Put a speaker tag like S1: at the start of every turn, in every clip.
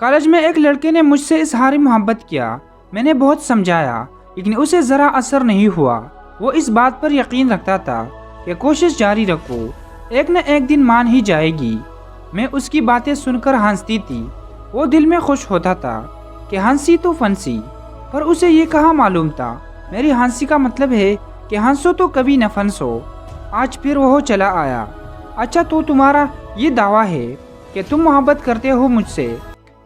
S1: College میں ایک لڑکے نے مجھ سے اظہار محبت کیا. میں نے بہت سمجھایا لیکن اسے ذرا اثر نہیں ہوا. وہ اس بات پر یقین رکھتا تھا کہ کوشش جاری رکھو، ایک نہ ایک دن مان ہی جائے گی. میں اس کی باتیں سن کر ہنستی تھی. وہ دل میں خوش ہوتا تھا کہ ہنسی تو فنسی، پر اسے یہ کہاں معلوم تھا میری ہنسی کا مطلب ہے کہ ہنسو تو کبھی نہ فنسو. آج پھر وہ چلا آیا. اچھا تو تمہارا یہ دعویٰ ہے کہ تم محبت کرتے ہو مجھ سے.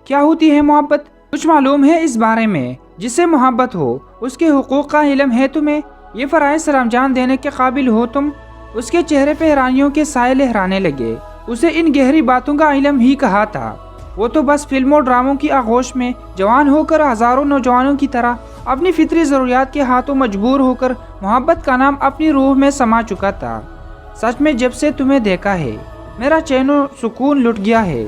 S1: کیا ہوتی ہے محبت؟ کچھ معلوم ہے اس بارے میں؟ جس سے محبت ہو اس کے حقوق کا علم ہے تمہیں؟ یہ فرائض سر انجام دینے کے قابل ہو تم؟ اس کے چہرے پہ حیرانیوں کے سائے لہرانے لگے. اسے ان گہری باتوں کا علم ہی کہا تھا. وہ تو بس فلموں ڈراموں کی آغوش میں جوان ہو کر ہزاروں نوجوانوں کی طرح اپنی فطری ضروریات کے ہاتھوں مجبور ہو کر محبت کا نام اپنی روح میں سما چکا تھا. سچ میں جب سے تمہیں دیکھا ہے میرا چین و سکون لٹ گیا ہے.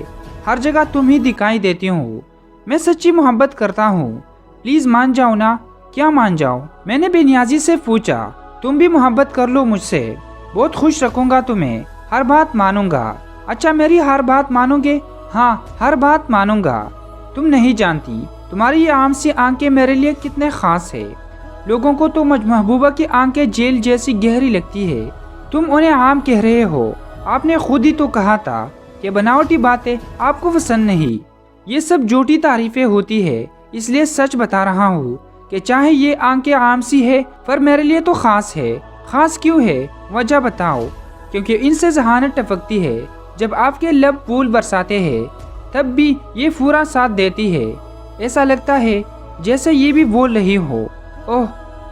S1: ہر جگہ تم ہی دکھائی دیتی ہو. میں سچی محبت کرتا ہوں. پلیز مان جاؤ نا. کیا مان جاؤ؟ میں نے بے نیازی سے پوچھا. تم بھی محبت کر لو مجھ سے. بہت خوش رکھوں گا تمہیں. ہر بات مانوں گا. اچھا میری ہر بات مانو گے؟ ہاں ہر بات مانوں گا. تم نہیں جانتی تمہاری یہ عام سی آنکھیں میرے لیے کتنے خاص ہے. لوگوں کو تو محبوبہ کی آنکھیں جیل جیسی گہری لگتی ہے. تم انہیں عام کہہ رہے ہو. آپ نے خود ہی تو کہا تھا کہ بناوٹی باتیں آپ کو پسند نہیں. یہ سب جھوٹی تعریفیں ہوتی ہے. اس لیے سچ بتا رہا ہوں کہ چاہے یہ آنکھیں عام سی ہے پر میرے لیے تو خاص ہے. خاص کیوں ہے؟ وجہ بتاؤ. کیونکہ ان سے ذہانت ٹپکتی ہے. جب آپ کے لب پھول برساتے ہیں تب بھی یہ پورا ساتھ دیتی ہے. ایسا لگتا ہے جیسے یہ بھی بول رہی ہو. اوہ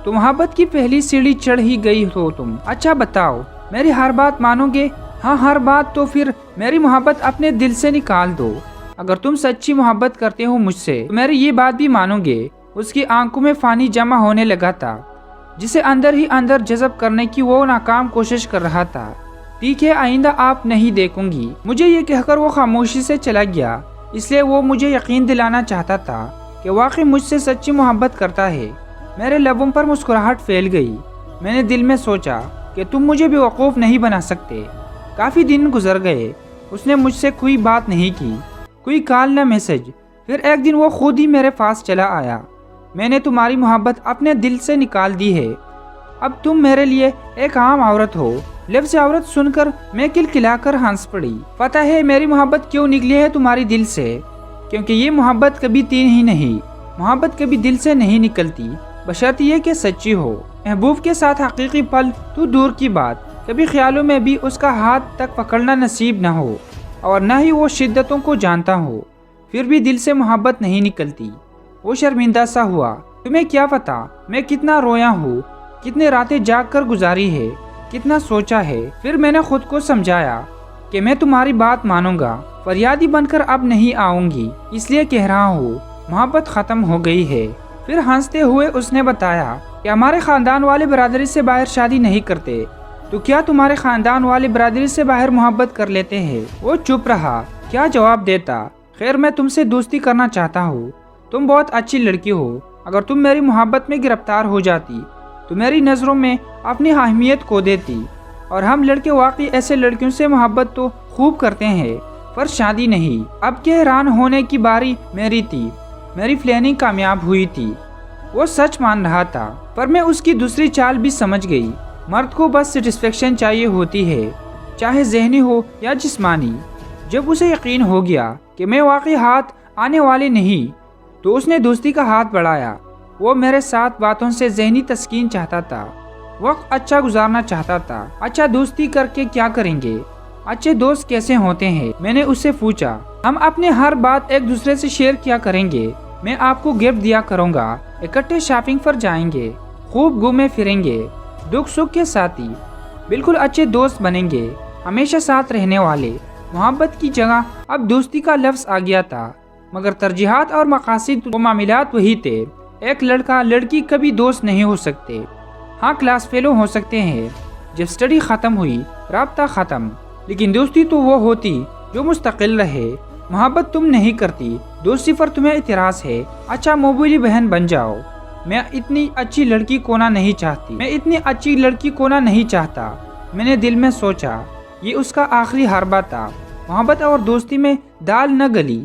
S1: تو محبت کی پہلی سیڑھی چڑھ ہی گئی ہو تم. اچھا بتاؤ میری ہر بات مانو گے؟ ہاں ہر بات. تو پھر میری محبت اپنے دل سے نکال دو. اگر تم سچی محبت کرتے ہو مجھ سے تو میری یہ بات بھی مانو گے. اس کی آنکھوں میں پانی جمع ہونے لگا تھا جسے اندر ہی اندر جذب کرنے کی وہ ناکام کوشش کر رہا تھا. ٹھیک ہے آئندہ آپ نہیں دیکھوں گی. مجھے یہ کہہ کر وہ خاموشی سے چلا گیا. اس لیے وہ مجھے یقین دلانا چاہتا تھا کہ واقعی مجھ سے سچی محبت کرتا ہے. میرے لبوں پر مسکراہٹ پھیل گئی. میں نے دل میں سوچا کہ تم مجھے بیوقوف نہیں بنا سکتے. کافی دن گزر گئے. اس نے مجھ سے کوئی بات نہیں کی، کوئی کال نہ میسج. پھر ایک دن وہ خود ہی میرے پاس چلا آیا. میں نے تمہاری محبت اپنے دل سے نکال دی ہے. اب تم میرے لیے ایک عام عورت ہو. لفظ عورت سن کر میں کلکلا کر ہنس پڑی. پتہ ہے میری محبت کیوں نکلی ہے تمہاری دل سے؟ کیونکہ یہ محبت کبھی تین ہی نہیں. محبت کبھی دل سے نہیں نکلتی بشرط یہ کہ سچی ہو. محبوب کے ساتھ حقیقی پل تو دور کی بات، کبھی خیالوں میں بھی اس کا ہاتھ تک پکڑنا نصیب نہ ہو اور نہ ہی وہ شدتوں کو جانتا ہو، پھر بھی دل سے محبت نہیں نکلتی. وہ شرمندہ سا ہوا. تمہیں کیا پتا میں کتنا رویا ہوں، کتنے راتیں جاگ کر گزاری ہے، کتنا سوچا ہے. پھر میں نے خود کو سمجھایا کہ میں تمہاری بات مانوں گا. فریادی بن کر اب نہیں آؤں گی. اس لیے کہہ رہا ہوں محبت ختم ہو گئی ہے. پھر ہنستے ہوئے اس نے بتایا کہ ہمارے خاندان والے برادری سے باہر شادی نہیں کرتے. تو کیا تمہارے خاندان والے برادری سے باہر محبت کر لیتے ہیں؟ وہ چپ رہا. کیا جواب دیتا؟ خیر میں تم سے دوستی کرنا چاہتا ہوں. تم بہت اچھی لڑکی ہو. اگر تم میری محبت میں گرفتار ہو جاتی تو میری نظروں میں اپنی اہمیت کھو دیتی. اور ہم لڑکے واقعی ایسے لڑکیوں سے محبت تو خوب کرتے ہیں پر شادی نہیں. اب کے حیران ہونے کی باری میری تھی. میری پلاننگ کامیاب ہوئی تھی. وہ سچ مان رہا تھا پر میں اس کی دوسری چال بھی سمجھ گئی. مرد کو بس سیٹسفیکشن چاہیے ہوتی ہے، چاہے ذہنی ہو یا جسمانی. جب اسے یقین ہو گیا کہ میں واقعی ہاتھ آنے والی نہیں تو اس نے دوستی کا ہاتھ بڑھایا. وہ میرے ساتھ باتوں سے ذہنی تسکین چاہتا تھا، وقت اچھا گزارنا چاہتا تھا. اچھا دوستی کر کے کیا کریں گے؟ اچھے دوست کیسے ہوتے ہیں؟ میں نے اس سے پوچھا. ہم اپنے ہر بات ایک دوسرے سے شیئر کیا کریں گے. میں آپ کو گفٹ دیا کروں گا. اکٹھے شاپنگ پر جائیں گے، خوب گھومے پھریں گے، دکھ سکھ کے ساتھی. بالکل اچھے دوست بنیں گے، ہمیشہ ساتھ رہنے والے. محبت کی جگہ اب دوستی کا لفظ آ گیا تھا، مگر ترجیحات اور مقاصد و معاملات وہی تھے. ایک لڑکا لڑکی کبھی دوست نہیں ہو سکتے. ہاں کلاس فیلو ہو سکتے ہیں. جب سٹڈی ختم ہوئی رابطہ ختم، لیکن دوستی تو وہ ہوتی جو مستقل رہے. محبت تم نہیں کرتی، دوستی پر تمہیں اعتراض ہے. اچھا موبولی بہن بن جاؤ. میں اتنی اچھی لڑکی کونا نہیں چاہتی. میں اتنی اچھی لڑکی کونا نہیں چاہتا. میں نے دل میں سوچا یہ اس کا آخری حربہ تھا. محبت اور دوستی میں دال نہ گلی